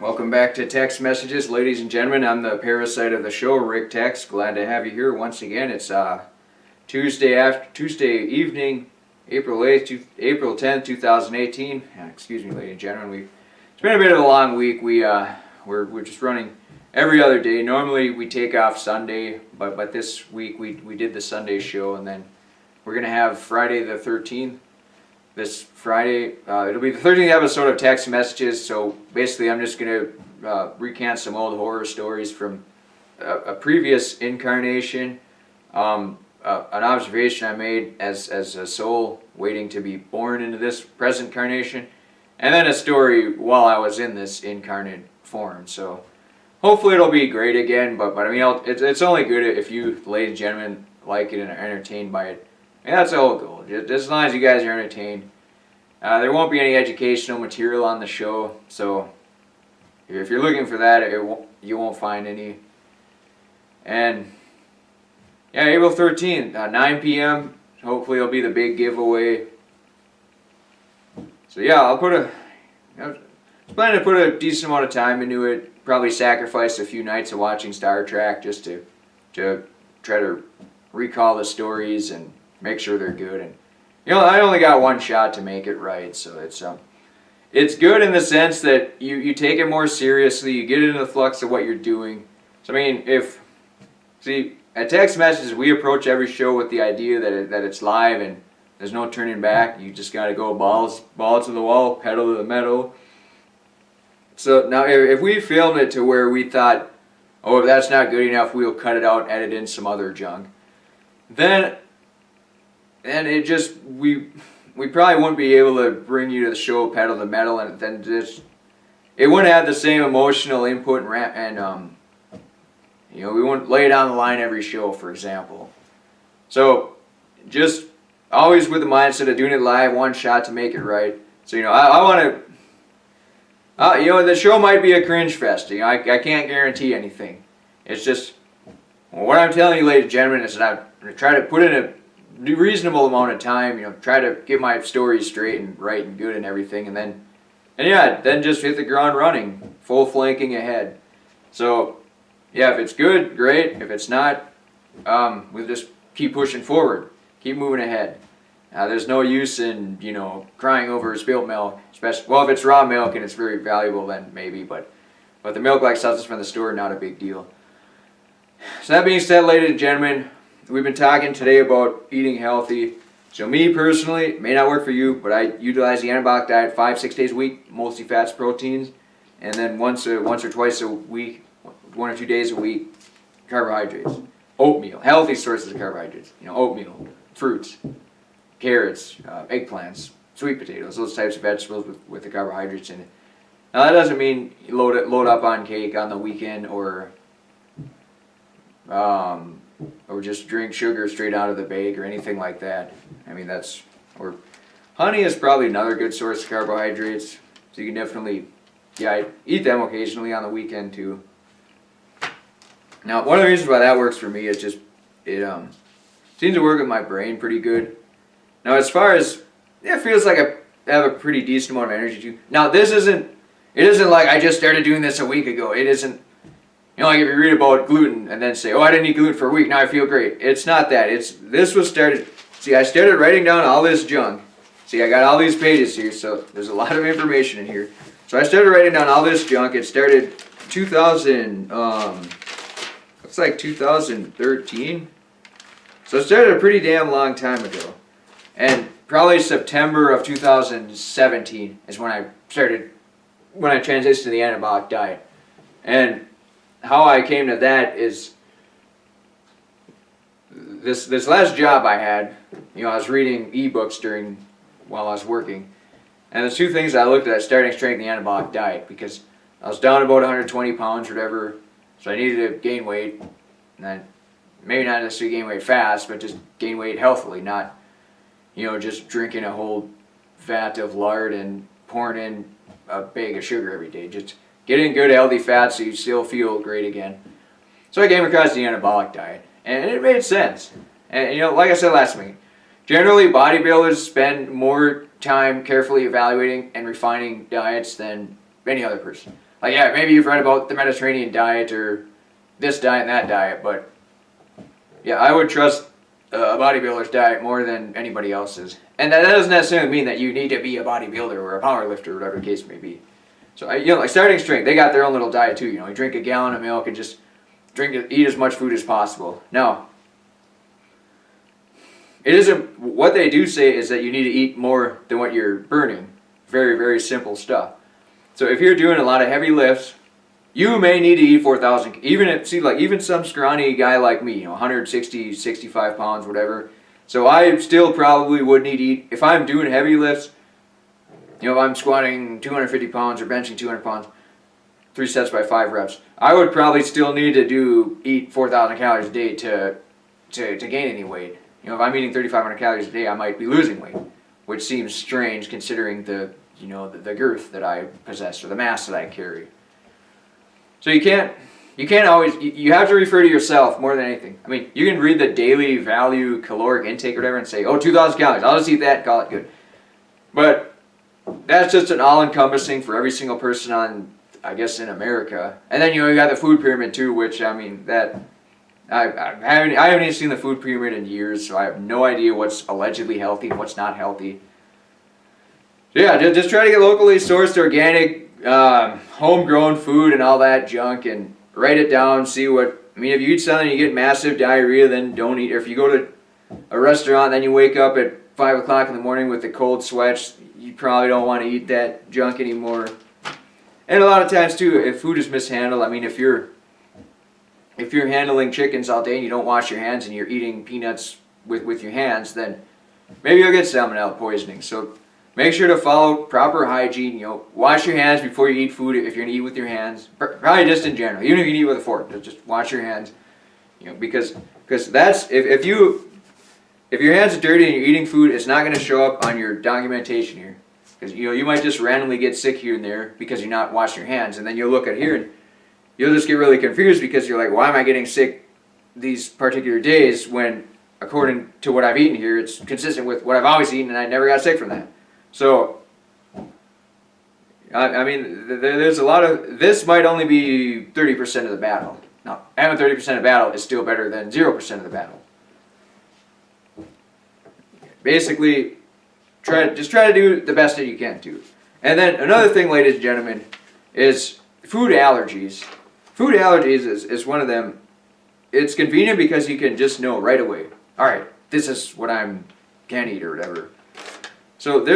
Welcome back to Text Messages, ladies and gentlemen. I'm the parasite of the show, Rick Tex. Glad to have you here once again. It's Tuesday evening, April 10th, 2018. Excuse me, ladies and gentlemen. It's been a bit of a long week. We're just running every other day. Normally we take off Sunday, but this week we did the Sunday show, and then we're gonna have Friday the 13th. This Friday, it'll be the 13th episode of Text Messages, so basically I'm just going to recant some old horror stories from a previous incarnation, an observation I made as a soul waiting to be born into this present incarnation, and then a story while I was in this incarnate form. So hopefully it'll be great again, but I mean, it's only good if you, ladies and gentlemen, like it and are entertained by it. And that's the whole goal. Just as long as you guys are entertained. There won't be any educational material on the show, so if you're looking for that, you won't find any. And yeah, April 13th, 9 p.m. Hopefully it'll be the big giveaway. So yeah, I was planning to put a decent amount of time into it. Probably sacrifice a few nights of watching Star Trek just to try to recall the stories and make sure they're good. And I only got one shot to make it right, so it's good in the sense that you take it more seriously, you get into the flux of what you're doing. So I mean, at Text Messages we approach every show with the idea that it's live and there's no turning back. You just got to go balls to the wall, pedal to the metal. So now if we filmed it to where we thought, oh, if that's not good enough, we'll cut it out and edit in some other junk, then it just, we probably wouldn't be able to bring you to the show pedal to metal, and then just, it wouldn't have the same emotional input and we wouldn't lay it on the line every show, for example. So just always with the mindset of doing it live, one shot to make it right. So I want to, the show might be a cringe fest. I can't guarantee anything. It's just, what I'm telling you, ladies and gentlemen, is that I'm going to try to put in a reasonable amount of time, try to get my stories straight and right and good and everything, and then just hit the ground running, full flanking ahead. So yeah, if it's good, great. If it's not, we'll just keep pushing forward, keep moving ahead. There's no use in crying over spilt milk, especially, well, if it's raw milk and it's very valuable, then maybe, but the milk-like substance from the store, not a big deal. So that being said, ladies and gentlemen, we've been talking today about eating healthy. So me personally, it may not work for you, but I utilize the anabolic diet 5-6 days a week, mostly fats, proteins, and then once or twice a week, 1 or 2 days a week, carbohydrates. Oatmeal, healthy sources of carbohydrates. Oatmeal, fruits, carrots, eggplants, sweet potatoes, those types of vegetables with the carbohydrates in it. Now that doesn't mean you load up on cake on the weekend or just drink sugar straight out of the bag or anything like that. I mean, or honey is probably another good source of carbohydrates. So you can definitely, I eat them occasionally on the weekend too. Now, one of the reasons why that works for me is just, it seems to work with my brain pretty good. Now, as far as, it feels like I have a pretty decent amount of energy too. Now, it isn't like I just started doing this a week ago. It isn't, like if you read about gluten and then say, oh, I didn't eat gluten for a week, now I feel great. It's not that. I started writing down all this junk. See, I got all these pages here, so there's a lot of information in here. So I started writing down all this junk. It started 2013. So it started a pretty damn long time ago. And probably September of 2017 is when I transitioned to the anabolic diet. And how I came to that is this last job I had, I was reading ebooks while I was working. And there's two things I looked at starting strength the anabolic diet, because I was down about 120 pounds or whatever, so I needed to gain weight. And then maybe not necessarily gain weight fast, but just gain weight healthily, not just drinking a whole vat of lard and pouring in a bag of sugar every day. Just get in good healthy fats so you still feel great again. So I came across the anabolic diet, and it made sense. And like I said last week, generally bodybuilders spend more time carefully evaluating and refining diets than any other person. Like, yeah, maybe you've read about the Mediterranean diet or this diet and that diet, but yeah, I would trust a bodybuilder's diet more than anybody else's. And that doesn't necessarily mean that you need to be a bodybuilder or a power lifter or whatever the case may be. So, like Starting Strength, they got their own little diet too. You drink a gallon of milk and just eat as much food as possible. Now, it isn't, what they do say is that you need to eat more than what you're burning. Very, very simple stuff. So if you're doing a lot of heavy lifts, you may need to eat 4,000. Even some scrawny guy like me, 160, 65 pounds, whatever. So I still probably would need to eat, if I'm doing heavy lifts, if I'm squatting 250 pounds or benching 200 pounds, 3 sets by 5 reps, I would probably still need to eat 4,000 calories a day to gain any weight. If I'm eating 3,500 calories a day, I might be losing weight, which seems strange considering the girth that I possess or the mass that I carry. So you can't always, you have to refer to yourself more than anything. I mean, you can read the daily value caloric intake or whatever and say, oh, 2,000 calories, I'll just eat that and call it good. But that's just an all-encompassing for every single person I guess, in America. And then, you got the food pyramid too, which, I mean, that, I haven't even seen the food pyramid in years, so I have no idea what's allegedly healthy and what's not healthy. So yeah, just try to get locally sourced, organic, homegrown food and all that junk, and write it down. See what, I mean, if you eat something and you get massive diarrhea, then don't eat. Or if you go to a restaurant, then you wake up at 5 o'clock in the morning with the cold sweats, you probably don't want to eat that junk anymore. And a lot of times too, if food is mishandled, I mean, if you're handling chickens all day and you don't wash your hands and you're eating peanuts with your hands, then maybe you'll get salmonella poisoning. So make sure to follow proper hygiene. Wash your hands before you eat food if you're gonna eat with your hands. Probably just in general, even if you eat with a fork, just wash your hands. Because that's if your hands are dirty and you're eating food, it's not gonna show up on your documentation here. Because you might just randomly get sick here and there because you're not washing your hands, and then you'll look at here and you'll just get really confused because you're like, why am I getting sick these particular days when, according to what I've eaten here, it's consistent with what I've always eaten and I never got sick from that. So, I mean, there's a lot of, this might only be 30% of the battle. Now, having 30% of the battle is still better than 0% of the battle. Basically, just try to do the best that you can do. And then another thing, ladies and gentlemen, is food allergies. Food allergies is one of them. It's convenient because you can just know right away. All right, this is what I can't eat or whatever. So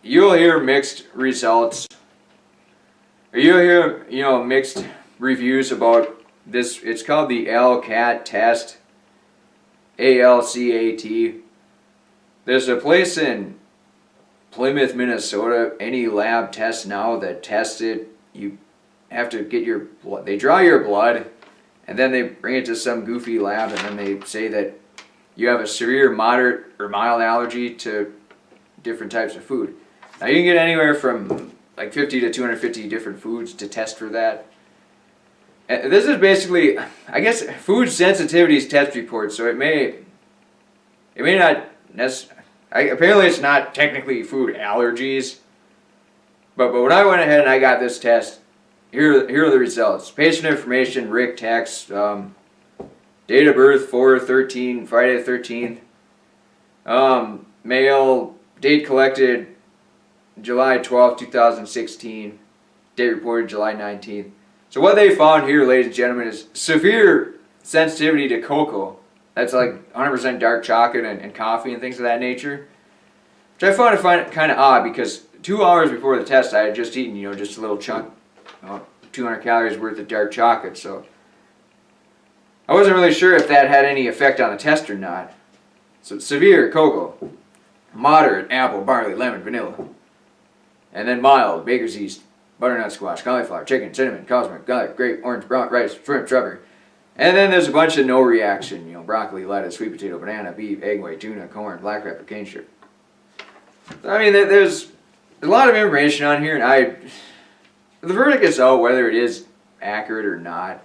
you'll hear mixed results, or you'll hear mixed reviews about this. It's called the ALCAT test, ALCAT. There's a place in Plymouth, Minnesota. Any lab test now that tests it, you have to get your blood. They draw your blood, and then they bring it to some goofy lab, and then they say that you have a severe, moderate, or mild allergy to different types of food. Now you can get anywhere from like 50 to 250 different foods to test for that. And this is basically, I guess, food sensitivities test report. So it may not apparently it's not technically food allergies. But when I went ahead and I got this test, here are the results. Patient information, Rick text, date of birth 4/13, Friday the 13th. Male, date collected July 12, 2016. Date reported July 19th. So what they found here, ladies and gentlemen, is severe sensitivity to cocoa. That's like 100% dark chocolate and coffee and things of that nature. Which I find kind of odd because 2 hours before the test I had just eaten, just a little chunk, 200 calories worth of dark chocolate. So I wasn't really sure if that had any effect on the test or not. So severe cocoa, moderate apple, barley, lemon, vanilla, and then mild baker's yeast, butternut squash, cauliflower, chicken, cinnamon, cosmic, garlic, grape, orange, brown rice, shrimp, strawberry. And then there's a bunch of no reaction, broccoli, lettuce, sweet potato, banana, beef, egg white, tuna, corn, black pepper, cane sugar. I mean, there's a lot of information on here, and the verdict is out whether it is accurate or not.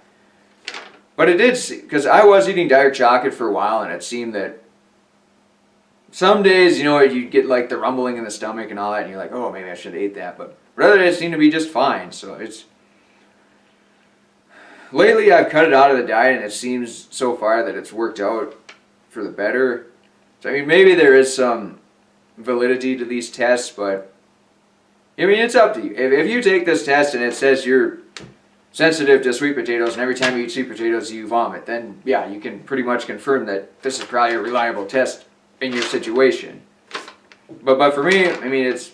But it did, because I was eating dark chocolate for a while, and it seemed that some days, you get like the rumbling in the stomach and all that, and you're like, oh, maybe I should have ate that. But other days seem to be just fine. So lately I've cut it out of the diet, and it seems so far that it's worked out for the better. So I mean, maybe there is some validity to these tests, but I mean, it's up to you. If you take this test and it says you're sensitive to sweet potatoes, and every time you eat sweet potatoes you vomit, then yeah, you can pretty much confirm that this is probably a reliable test in your situation. But for me, I mean, it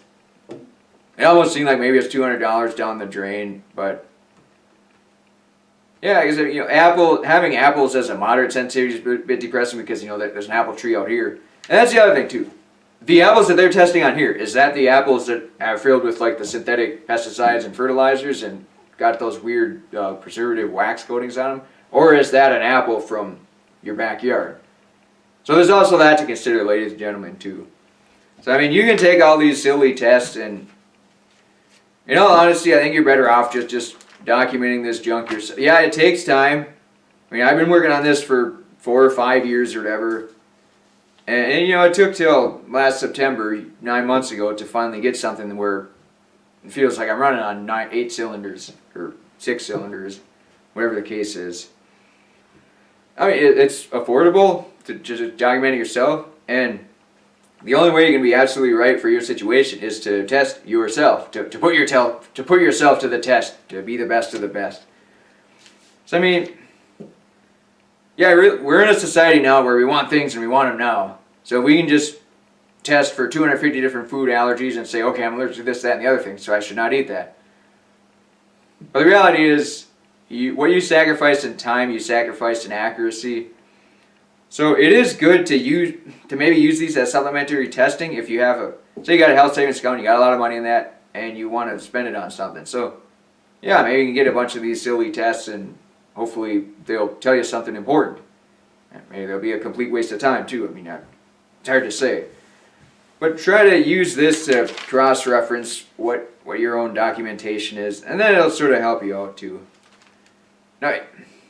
almost seemed like maybe it's $200 down the drain, but yeah, because having apples as a moderate sensitivity is a bit depressing, because there's an apple tree out here, and that's the other thing too. The apples that they're testing on here, is that the apples that are filled with like the synthetic pesticides and fertilizers and got those weird preservative wax coatings on them, or is that an apple from your backyard? So there's also that to consider, ladies and gentlemen, too. So I mean, you can take all these silly tests, and in all honesty, I think you're better off just documenting this junk yourself. Yeah, it takes time. I mean, I've been working on this for 4 or 5 years or whatever, and it took till last September, 9 months ago, to finally get something where it feels like I'm running on 8 cylinders or 6 cylinders, whatever the case is. I mean, it's affordable to just document it yourself, and the only way you can be absolutely right for your situation is to test yourself, to put yourself to the test, to be the best of the best. So I mean, yeah, we're in a society now where we want things and we want them now. So we can just test for 250 different food allergies and say, okay, I'm allergic to this, that, and the other thing, so I should not eat that. But the reality is, what you sacrifice in time, you sacrifice in accuracy. So it is good to maybe use these as supplementary testing if you have say you got a health savings account, you got a lot of money in that, and you want to spend it on something. So yeah, maybe you can get a bunch of these silly tests, and hopefully they'll tell you something important. Maybe they'll be a complete waste of time too. I mean, it's hard to say. But try to use this to cross-reference what your own documentation is, and then it'll sort of help you out too. Now,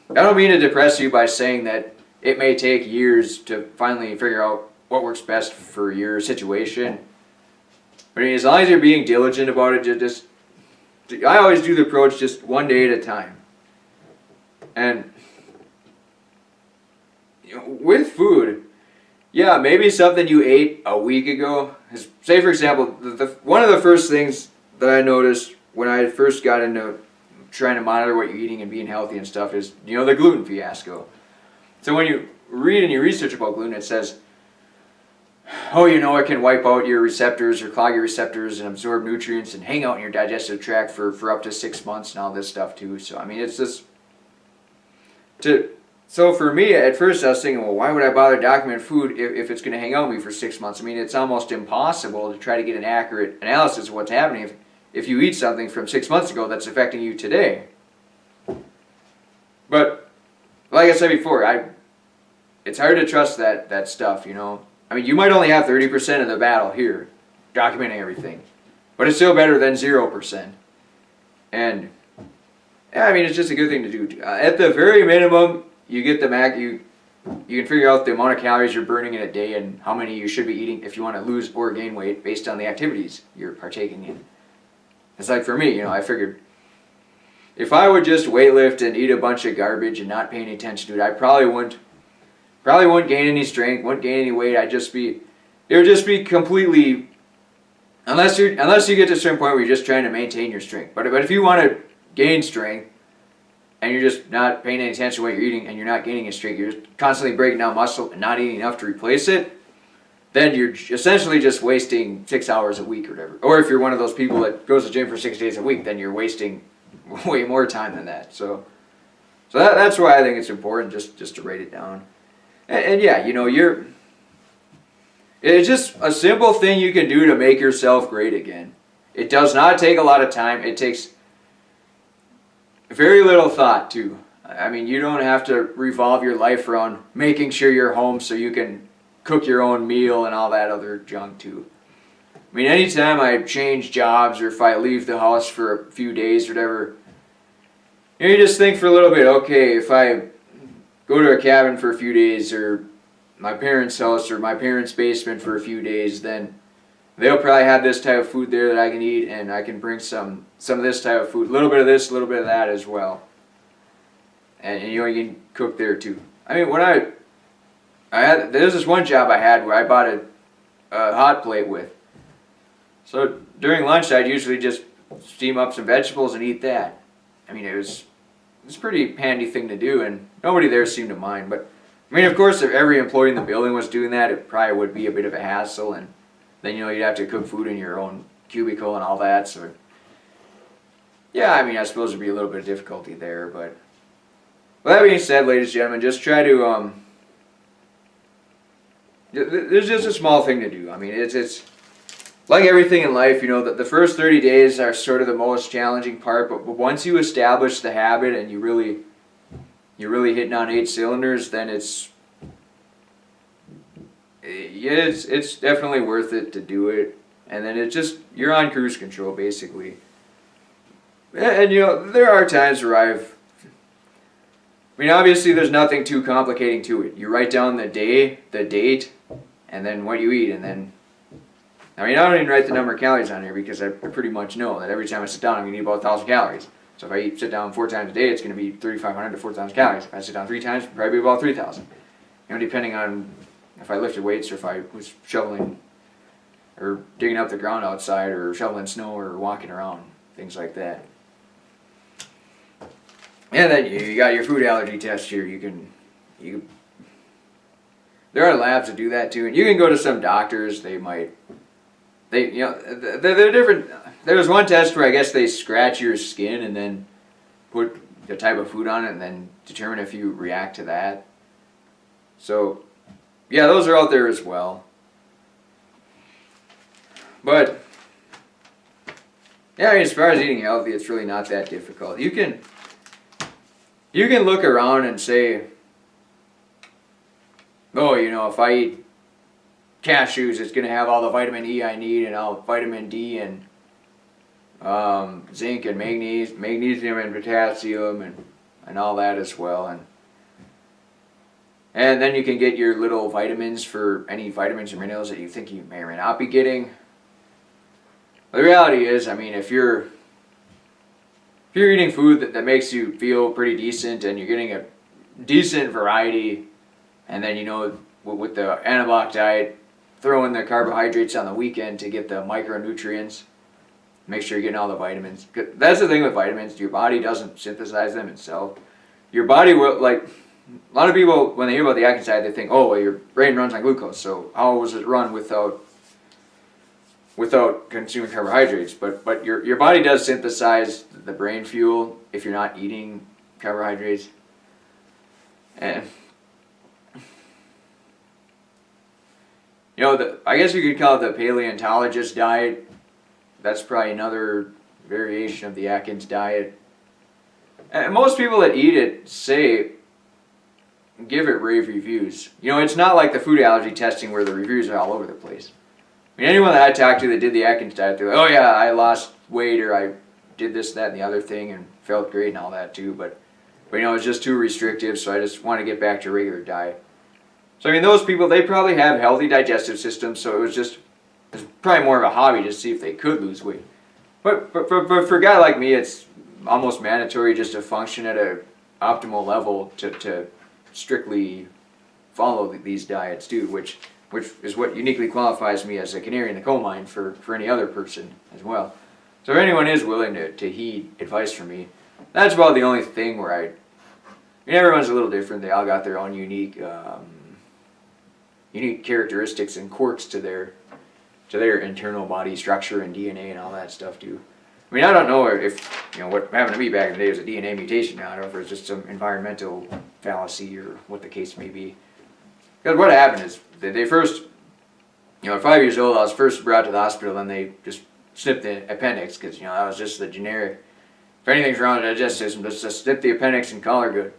I don't mean to depress you by saying that it may take years to finally figure out what works best for your situation. But I mean, as long as you're being diligent about it, I always do the approach just one day at a time. And with food, yeah, maybe something you ate a week ago. Say, for example, one of the first things that I noticed when I first got into trying to monitor what you're eating and being healthy and stuff is, the gluten fiasco. So when you read and you research about gluten, it says, oh, it can wipe out your receptors or clog your receptors and absorb nutrients and hang out in your digestive tract for up to 6 months and all this stuff too. So I mean, it's just so for me, at first I was thinking, well, why would I bother documenting food if it's going to hang out with me for 6 months? I mean, it's almost impossible to try to get an accurate analysis of what's happening if you eat something from 6 months ago that's affecting you today. But like I said before, it's hard to trust that stuff, I mean, you might only have 30% of the battle here, documenting everything, but it's still better than 0%. And yeah, I mean, it's just a good thing to do. At the very minimum, you get you can figure out the amount of calories you're burning in a day and how many you should be eating if you want to lose or gain weight based on the activities you're partaking in. It's like for me, I figured if I would just weightlift and eat a bunch of garbage and not pay any attention to it, I probably wouldn't gain any strength, wouldn't gain any weight. It would just be completely, unless you get to a certain point where you're just trying to maintain your strength. But if you want to gain strength and you're just not paying any attention to what you're eating and you're not gaining any strength, you're just constantly breaking down muscle and not eating enough to replace it, then you're essentially just wasting 6 hours a week or whatever. Or if you're one of those people that goes to the gym for 6 days a week, then you're wasting way more time than that. So that's why I think it's important just to write it down. And yeah, it's just a simple thing you can do to make yourself great again. It does not take a lot of time. It takes very little thought too. I mean, you don't have to revolve your life around making sure you're home so you can cook your own meal and all that other junk too. I mean, anytime I change jobs or if I leave the house for a few days or whatever, you just think for a little bit, okay, if I go to a cabin for a few days or my parents' house or my parents' basement for a few days, then they'll probably have this type of food there that I can eat, and I can bring some of this type of food, a little bit of this, a little bit of that as well. and you know, you can cook there too. I mean, when I had, there's this one job I had where I bought a hot plate with. So during lunch, I'd usually just steam up some vegetables and eat that. I mean, it was a pretty handy thing to do, and nobody there seemed to mind. But I mean, of course, if every employee in the building was doing that, it probably would be a bit of a hassle, and then you know you'd have to cook food in your own cubicle and all that. So yeah, I mean, I suppose there'd be a little bit of difficulty there, but with that being said, ladies and gentlemen, just try to there's just a small thing to do. I mean, it's like everything in life, you know, the first 30 days are sort of the most challenging part, but once you establish the habit and you're really hitting on 8 cylinders, then it's definitely worth it to do it. And then you're on cruise control basically. And you know, there are times where I mean, obviously there's nothing too complicating to it. You write down the day, the date, and then what you eat, and then I mean, I don't even write the number of calories on here because I pretty much know that every time I sit down, I'm going to eat about 1,000 calories. So if I sit down 4 times a day, it's going to be 3,500 to 4,000 calories. If I sit down 3 times, it'll probably be about 3,000. You know, depending on if I lifted weights or if I was shoveling or digging up the ground outside or shoveling snow or walking around, things like that. And then you got your food allergy test here. There are labs that do that too, and you can go to some doctors. You know, they're different. There's one test where I guess they scratch your skin and then put the type of food on it and then determine if you react to that. So, yeah, those are out there as well. But, yeah, I mean, as far as eating healthy, it's really not that difficult. You can look around and say, oh, you know, if I eat cashews, it's going to have all the vitamin E I need and all vitamin D and zinc and magnesium and potassium and all that as well. And then you can get your little vitamins for any vitamins or minerals that you think you may or may not be getting. The reality is, I mean, if you're eating food that makes you feel pretty decent and you're getting a decent variety, and then, you know, with the anabolic diet, throw in the carbohydrates on the weekend to get the micronutrients. Make sure you're getting all the vitamins. That's the thing with vitamins. Your body doesn't synthesize them itself. Your body will, like, a lot of people, when they hear about the Atkins diet, they think, oh, well, your brain runs on glucose, so how was it run without consuming carbohydrates? But your body does synthesize the brain fuel if you're not eating carbohydrates. And you know, I guess you could call it the paleontologist diet. That's probably another variation of the Atkins diet. And most people that eat it give it rave reviews. You know, it's not like the food allergy testing where the reviews are all over the place. I mean, anyone that I talked to that did the Atkins diet, they're like, oh yeah, I lost weight, or I did this, that, and the other thing, and felt great and all that too. But you know, it's just too restrictive, so I just want to get back to a regular diet. So I mean, those people, they probably have healthy digestive systems, so it's probably more of a hobby to see if they could lose weight. But for a guy like me, it's almost mandatory just to function at an optimal level to strictly follow these diets too, which is what uniquely qualifies me as a canary in the coal mine for any other person as well. So if anyone is willing to heed advice from me, that's about the only thing where I mean, everyone's a little different. They all got their own unique characteristics and quirks to their internal body structure and DNA and all that stuff too. I mean, I don't know if, you know, what happened to me back in the day was a DNA mutation. I don't know if it's just some environmental fallacy or what the case may be. Because what happened is they first, you know, at 5 years old, I was first brought to the hospital, and they just snipped the appendix because, you know, that was just the generic. If anything's wrong with the digestive system, just snip the appendix and call her good.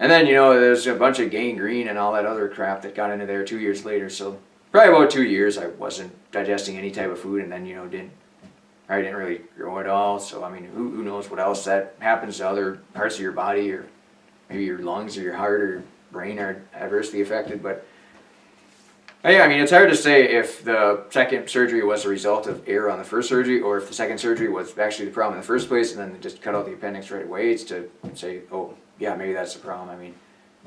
And then, you know, there's a bunch of gangrene and all that other crap that got into there 2 years later. So probably about 2 years I wasn't digesting any type of food, and then, you know, I didn't really grow at all. So, I mean, who knows what else that happens to other parts of your body, or maybe your lungs or your heart or brain are adversely affected. But yeah, I mean, it's hard to say if the second surgery was a result of error on the first surgery, or if the second surgery was actually the problem in the first place, and then they just cut out the appendix right away. It's to say, oh, yeah, maybe that's the problem. I mean,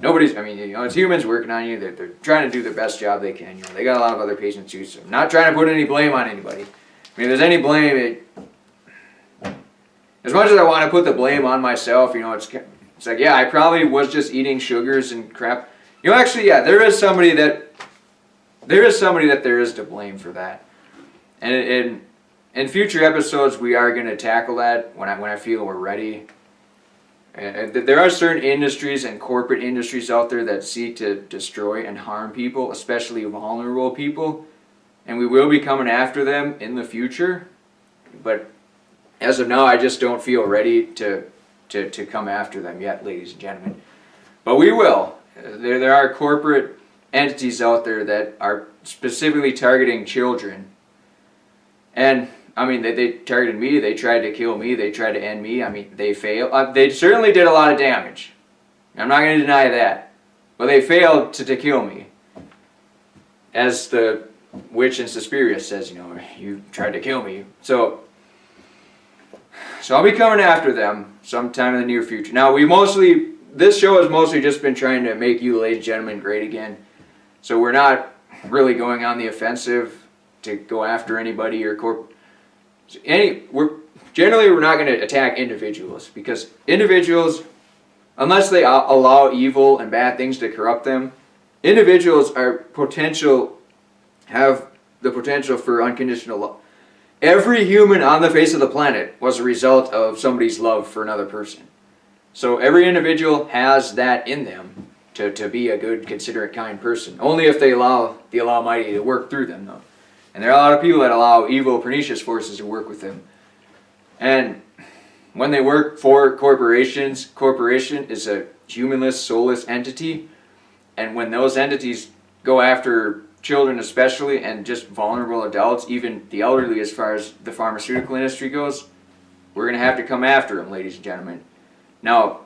it's humans working on you. They're trying to do the best job they can. They got a lot of other patients too, so I'm not trying to put any blame on anybody. I mean, if there's any blame, as much as I want to put the blame on myself, it's like, yeah, I probably was just eating sugars and crap. Actually, yeah, there is somebody that there is to blame for that. And in future episodes, we are going to tackle that when I feel we're ready. And there are certain industries and corporate industries out there that seek to destroy and harm people, especially vulnerable people. And we will be coming after them in the future. But as of now, I just don't feel ready to come after them yet, ladies and gentlemen. But we will. There are corporate entities out there that are specifically targeting children. And I mean, they targeted me, they tried to kill me, they tried to end me. I mean, they failed. They certainly did a lot of damage. I'm not going to deny that. But they failed to kill me. As the witch in Suspiria says, you tried to kill me. So I'll be coming after them sometime in the near future. Now, this show has mostly just been trying to make you, ladies and gentlemen, great again. So we're not really going on the offensive to go after anybody or we're not going to attack individuals, because individuals, unless they allow evil and bad things to corrupt them, individuals have the potential for unconditional love. Every human on the face of the planet was a result of somebody's love for another person. So every individual has that in them to be a good, considerate, kind person. Only if they allow the Almighty to work through them, though. And there are a lot of people that allow evil, pernicious forces to work with them. And when they work for corporation is a humanless, soulless entity. And when those entities go after children especially, and just vulnerable adults, even the elderly as far as the pharmaceutical industry goes, we're going to have to come after them, ladies and gentlemen. Now,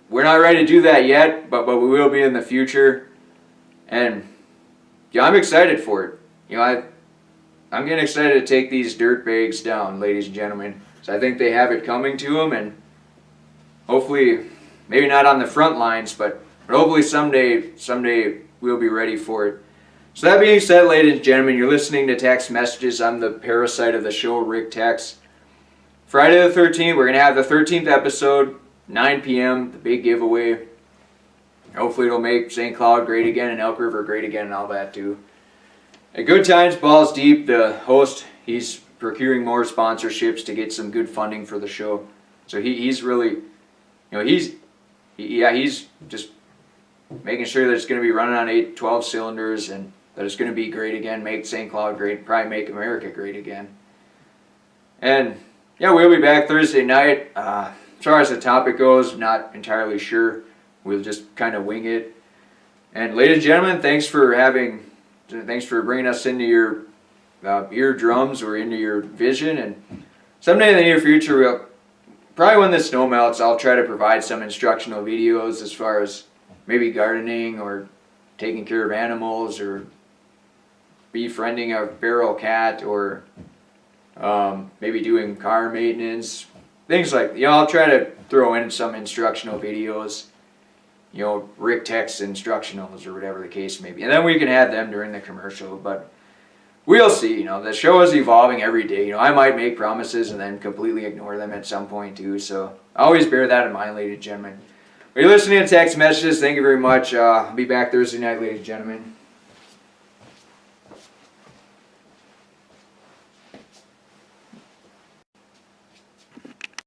we're not ready to do that yet, but we will be in the future. And I'm excited for it. I'm getting excited to take these dirtbags down, ladies and gentlemen. So I think they have it coming to them, and hopefully, maybe not on the front lines, but hopefully someday we'll be ready for it. So that being said, ladies and gentlemen, you're listening to Text Messages. I'm the parasite of the show, Rick Tex. Friday the 13th, we're going to have the 13th episode, 9 p.m., the big giveaway. Hopefully it'll make St. Cloud great again and Elk River great again and all that too. At Good Times, Balls Deep, the host, he's procuring more sponsorships to get some good funding for the show. So he's really, he's just making sure that it's going to be running on 12 cylinders and that it's going to be great again, make St. Cloud great, probably make America great again. And yeah, we'll be back Thursday night. As far as the topic goes, not entirely sure. We'll just kind of wing it. And ladies and gentlemen, thanks for bringing us into your eardrums or into your vision. And someday in the near future, probably when the snow melts, I'll try to provide some instructional videos as far as maybe gardening or taking care of animals or befriending a feral cat or maybe doing car maintenance, things like that. I'll try to throw in some instructional videos, Rick Tex instructionals or whatever the case may be. And then we can add them during the commercial, but we'll see. The show is evolving every day. I might make promises and then completely ignore them at some point too, so always bear that in mind, ladies and gentlemen. You're listening to Text Messages. Thank you very much. I'll be back Thursday night, ladies and gentlemen.